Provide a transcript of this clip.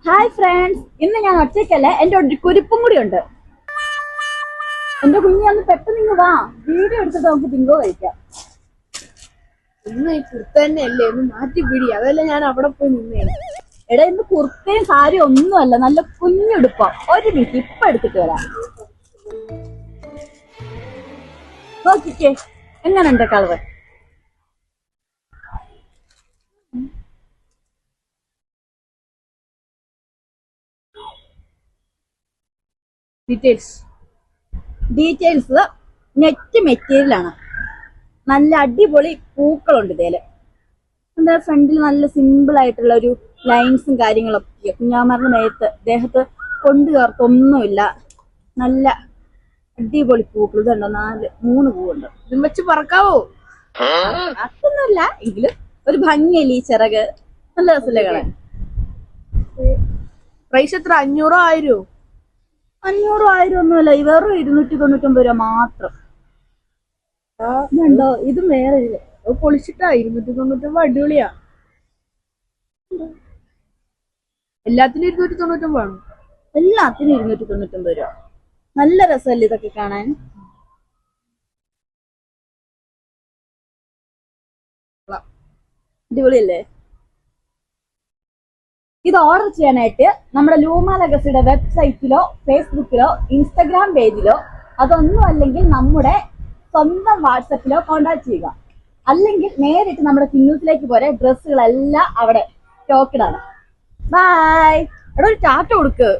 Hi friends, ഇന്ന് ഞാൻ ഒറ്റയ്ക്കല്ല, എന്റെ ഒരു കുരിപ്പും കൂടി ഉണ്ട്. എന്റെ കുഞ്ഞി ഒന്ന് പെട്ടെന്ന് ഇങ്ങ് വാ, വീഡിയോ എടുത്തിട്ട് നമുക്ക് ബിങ്കോ കഴിക്കാം. ഇന്ന് ഈ കുർത്ത തന്നെയല്ലേ, ഒന്ന് മാറ്റി പിടി. അതല്ല ഞാൻ അവിടെ പോയി നിന്നേ. എടാ, ഇന്ന് കുർത്തയും സാരിയും ഒന്നുമല്ല, നല്ല കുഞ്ഞുടുപ്പം. ഒരു മിനിറ്റ്, ഇപ്പൊ എടുത്തിട്ട് വരാം. നോക്കിക്കേ, എങ്ങനെയുണ്ട് കളർ? ഡീറ്റെയിൽസ് നെറ്റ് മെറ്റീരിയലാണ്. നല്ല അടിപൊളി പൂക്കളുണ്ട് ഇതില്. എന്താ ഫ്രണ്ടിൽ നല്ല സിമ്പിൾ ആയിട്ടുള്ള ഒരു ലൈൻസും കാര്യങ്ങളൊക്കെ. കുഞ്ഞാമാരുടെ മേത്ത് ദേഹത്ത് കൊണ്ടു ചേർത്തൊന്നുമില്ല. നല്ല അടിപൊളി പൂക്കൾ. ഇതുണ്ടോ, 3 പൂവുണ്ട്. ഇതും വെച്ച് പറക്കാവോ? അതൊന്നുമല്ല, എങ്കിലും ഒരു ഭംഗിയല്ലേ ഈ ചിറക്. നല്ല രസമല്ലേ കാണാൻ? പ്രൈസ് എത്ര? 500 1000? 500 1000 ഒന്നുമല്ല, വെറും 299 രൂപ മാത്രം. ഇതുണ്ടോ, ഇതും വേറെ പൊളിച്ചിട്ടാ. 299 അടിപൊളിയാ. എല്ലാത്തിനും 299 ആണ്. എല്ലാത്തിനും 299 രൂപ. നല്ല രസമല്ലേ ഇതൊക്കെ കാണാൻ? അടിപൊളിയല്ലേ? ഇത് ഓർഡർ ചെയ്യാനായിട്ട് നമ്മുടെ ലൂമ ലെഗസിയുടെ വെബ്സൈറ്റിലോ ഫേസ്ബുക്കിലോ ഇൻസ്റ്റഗ്രാം പേജിലോ, അതൊന്നും അല്ലെങ്കിൽ നമ്മുടെ സ്വന്തം വാട്സപ്പിലോ കോൺടാക്ട് ചെയ്യുക. അല്ലെങ്കിൽ നേരിട്ട് നമ്മുടെ കിന്നൂസിലേക്ക് പോരെ. ഡ്രസ്സുകളെല്ലാം അവിടെ സ്റ്റോക്കഡാണ്. ബൈ. എടാ, ഒരു ടാറ്റ കൊടുക്ക്.